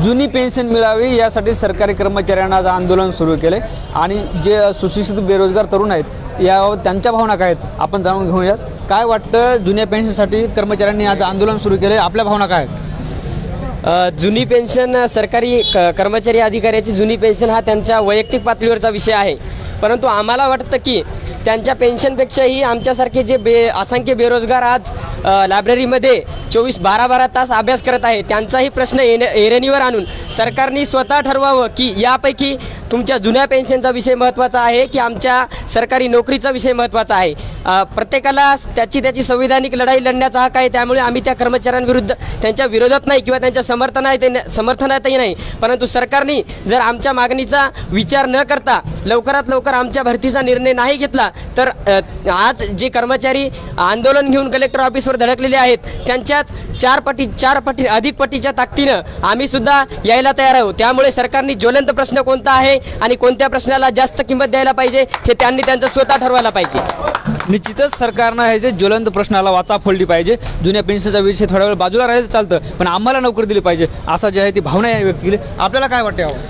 जुनी पेन्शन मिळावी यासाठी सरकारी कर्मचाऱ्यांना आज आंदोलन सुरू केले आणि जे सुशिक्षित बेरोजगार तरुण आहेत त्यांच्या भावना काय आहेत आपण जाणून घेऊयात। काय वाटतं जुन्या पेन्शनसाठी कर्मचाऱ्यांनी आज आंदोलन सुरू केले, आपल्या भावना काय आहेत? जुनी पेन्शन सरकारी कर्मचारी अधिकाऱ्याची जुनी पेन्शन हा त्यांच्या वैयक्तिक पातळीवरचा विषय आहे, परंतु आम्हाला वाटतं की त्यांच्या पेन्शनपेक्षाही आमच्यासारखे जे असंख्य बेरोजगार आज लायब्ररीमध्ये 12 तास अभ्यास करत आहे त्यांचाही प्रश्न ऐरणीवर आणून सरकारने स्वतः ठरवावं की यापैकी तुमच्या जुन्या पेन्शनचा विषय महत्त्वाचा आहे की आमच्या सरकारी नोकरीचा विषय महत्त्वाचा आहे। प्रत्येकाला त्याची संविधानिक लढाई लढण्याचा हक्क आहे, त्यामुळे आम्ही त्या कर्मचाऱ्यांविरुद्ध त्यांच्या विरोधात नाही किंवा त्यांच्या समर्थनातही नाही, परंतु सरकारने जर आमच्या मागणीचा विचार न करता लवकरात लवकर आमच्या भरतीचा निर्णय नाही घेतला तर आज जे कर्मचारी आंदोलन घेऊन कलेक्टर ऑफिसवर धडकलेले आहेत त्यांच्याच चार पटी अधिक पटीच्या ताकदीनं आम्ही सुद्धा यायला तयार आहोत। त्यामुळे सरकारने ज्वलंत प्रश्न कोणता आहे आणि कोणत्या प्रश्नाला जास्त किंमत द्यायला पाहिजे हे त्यांनी त्यांचं स्वतः ठरवायला पाहिजे। निश्चितच सरकारनं हे जे ज्वलंत प्रश्नाला वाचा फोडली पाहिजे। जुन्या पेन्शनचा विषय थोडा वेळ बाजूला राहायचं चालतं, पण आम्हाला नोकरी दिली पाहिजे असं जे आहे ती भावना व्यक्त केली। आपल्याला काय वाटतं?